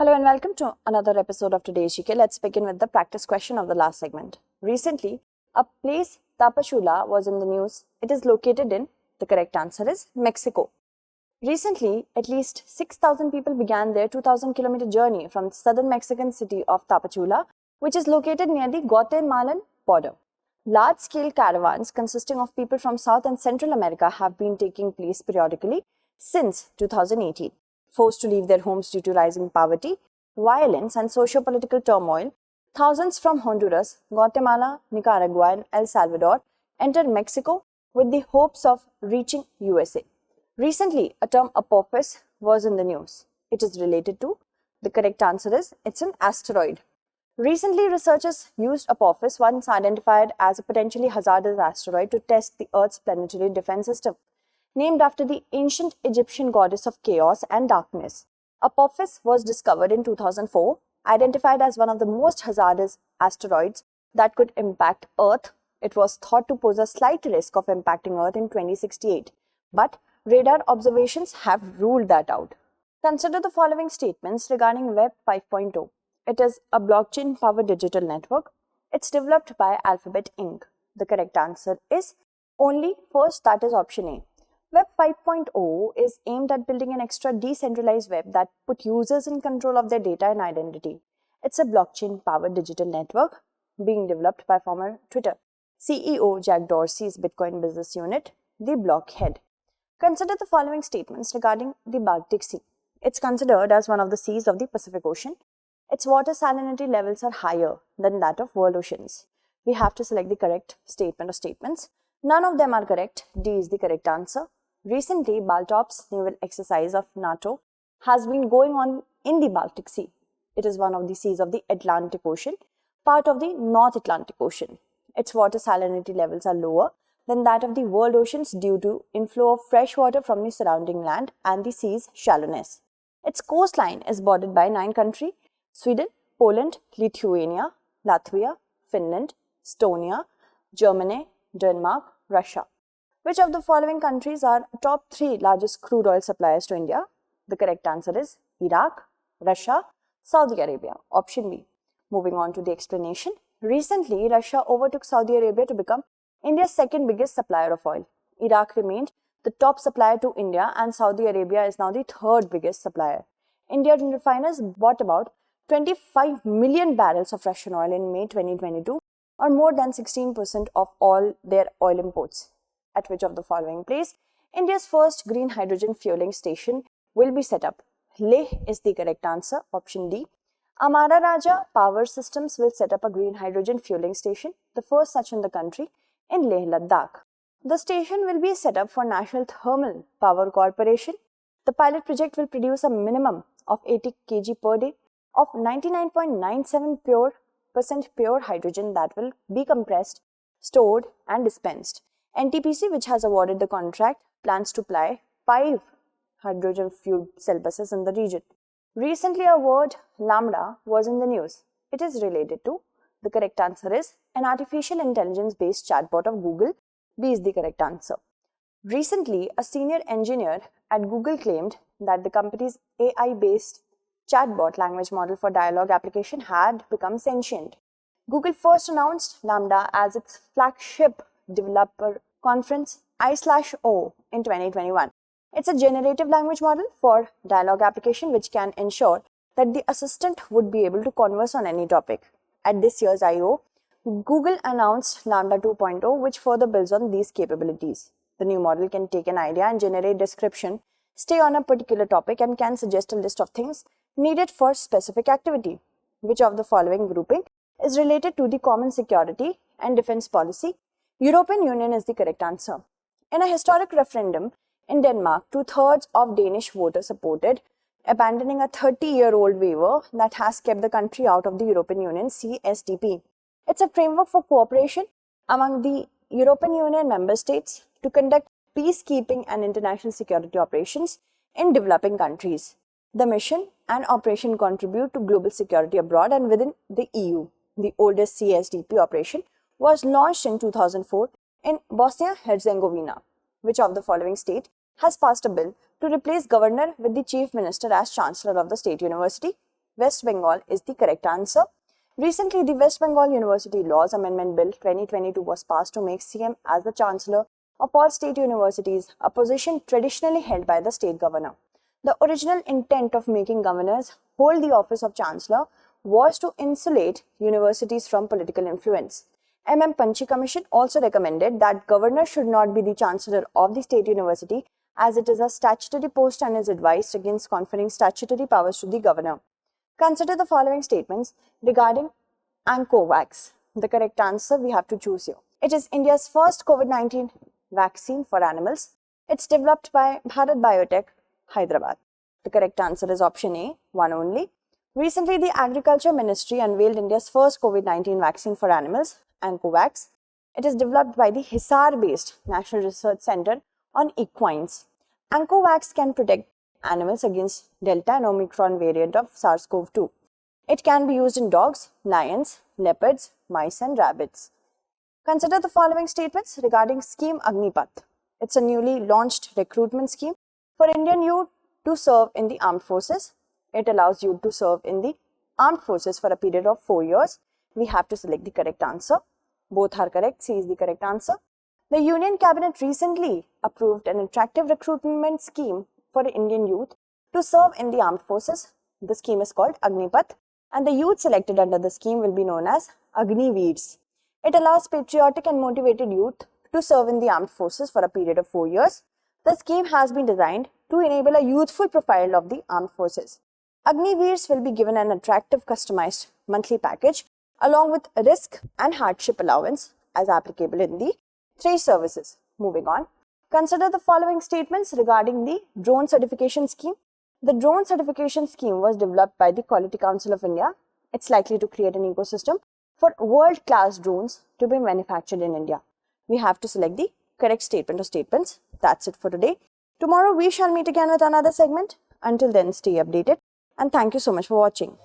Hello and welcome to another episode of today's GK. Let's begin with the practice question of the last segment. Recently, a place Tapachula was in the news. It is located in, the correct answer is Mexico. Recently, at least 6,000 people began their 2,000-kilometer journey from the southern Mexican city of Tapachula, which is located near the Guatemalan border. Large-scale caravans consisting of people from South and Central America have been taking place periodically since 2018. Forced to leave their homes due to rising poverty, violence and socio-political turmoil, thousands from Honduras, Guatemala, Nicaragua and El Salvador entered Mexico with the hopes of reaching USA. Recently, a term Apophis was in the news. It is related to, the correct answer is, it's an asteroid. Recently, researchers used Apophis, once identified as a potentially hazardous asteroid, to test the Earth's planetary defense system. Named after the ancient Egyptian goddess of chaos and darkness, Apophis was discovered in 2004, identified as one of the most hazardous asteroids that could impact Earth. It was thought to pose a slight risk of impacting Earth in 2068, but radar observations have ruled that out. Consider the following statements regarding Web 5.0. It is a blockchain-powered digital network. It's developed by Alphabet Inc. The correct answer is only first, that is option A. Web 5.0 is aimed at building an extra decentralized web that put users in control of their data and identity. It's a blockchain-powered digital network being developed by former Twitter CEO Jack Dorsey's Bitcoin business unit, the Blockhead. Consider the following statements regarding the Baltic Sea. It's considered as one of the seas of the Pacific Ocean. Its water salinity levels are higher than that of world oceans. We have to select the correct statement or statements. None of them are correct. D is the correct answer. Recently, Baltops naval exercise of NATO has been going on in the Baltic Sea. It is one of the seas of the Atlantic Ocean, part of the North Atlantic Ocean. Its water salinity levels are lower than that of the world oceans due to inflow of fresh water from the surrounding land and the sea's shallowness. Its coastline is bordered by 9 countries: Sweden, Poland, Lithuania, Latvia, Finland, Estonia, Germany, Denmark, Russia. Which of the following countries are top 3 largest crude oil suppliers to India? The correct answer is Iraq, Russia, Saudi Arabia. Option B. Moving on to the explanation. Recently, Russia overtook Saudi Arabia to become India's second biggest supplier of oil. Iraq remained the top supplier to India and Saudi Arabia is now the third biggest supplier. Indian refiners bought about 25 million barrels of Russian oil in May 2022, or more than 16% of all their oil imports. At which of the following place India's first green hydrogen fueling station will be set up? Leh is the correct answer. Option D. Amara Raja Power Systems will set up a green hydrogen fueling station, the first such in the country, in Leh, Ladakh. The station will be set up for National Thermal Power Corporation. The pilot project will produce a minimum of 80 kg per day of 99.97% pure hydrogen that will be compressed, stored and dispensed. NTPC, which has awarded the contract, plans to fly 5 hydrogen-fueled cell buses in the region. Recently, a word LaMDA was in the news. It is related to, the correct answer is, an artificial intelligence-based chatbot of Google. B is the correct answer. Recently, a senior engineer at Google claimed that the company's AI-based chatbot language model for dialogue application had become sentient. Google first announced LaMDA as its flagship developer conference I/O in 2021. It's a generative language model for dialogue application which can ensure that the assistant would be able to converse on any topic. At this year's I/O, Google announced LaMDA 2.0, which further builds on these capabilities. The new model can take an idea and generate description, stay on a particular topic, and can suggest a list of things needed for specific activity. Which of the following grouping is related to the common security and defense policy? European Union is the correct answer. In a historic referendum in Denmark, 2/3 of Danish voters supported abandoning a 30-year-old waiver that has kept the country out of the European Union, CSDP. It's a framework for cooperation among the European Union member states to conduct peacekeeping and international security operations in developing countries. The mission and operation contribute to global security abroad and within the EU. The oldest CSDP operation was launched in 2004 in Bosnia-Herzegovina. Which of the following state has passed a bill to replace governor with the chief minister as chancellor of the state university? West Bengal is the correct answer. Recently, the West Bengal University Laws Amendment Bill 2022 was passed to make CM as the Chancellor of all state universities, a position traditionally held by the state governor. The original intent of making governors hold the office of Chancellor was to insulate universities from political influence. Panchi Commission also recommended that governor should not be the Chancellor of the state university, as it is a statutory post and is advised against conferring statutory powers to the governor. Consider the following statements regarding Ancovax. The correct answer we have to choose here. It is India's first COVID-19 vaccine for animals. It's developed by Bharat Biotech, Hyderabad. The correct answer is option A, one only. Recently, the Agriculture Ministry unveiled India's first COVID-19 vaccine for animals, Ancovax. It is developed by the Hisar-based National Research Center on Equines. Ancovax can protect animals against Delta and Omicron variant of SARS-CoV-2. It can be used in dogs, lions, leopards, mice and rabbits. Consider the following statements regarding scheme Agnipath. It's a newly launched recruitment scheme for Indian youth to serve in the armed forces. It allows youth to serve in the armed forces for a period of 4 years. We have to select the correct answer. Both are correct. C is the correct answer. The Union Cabinet recently approved an attractive recruitment scheme for Indian youth to serve in the armed forces. The scheme is called Agnipath, and the youth selected under the scheme will be known as Agniveers. It allows patriotic and motivated youth to serve in the armed forces for a period of 4 years. The scheme has been designed to enable a youthful profile of the armed forces. Agniveers will be given an attractive customized monthly package along with risk and hardship allowance as applicable in the 3 services. Moving on. Consider the following statements regarding the drone certification scheme. The drone certification scheme was developed by the Quality Council of India. It's likely to create an ecosystem for world-class drones to be manufactured in India. We have to select the correct statement or statements. That's it for today. Tomorrow we shall meet again with another segment. Until then, stay updated and thank you so much for watching.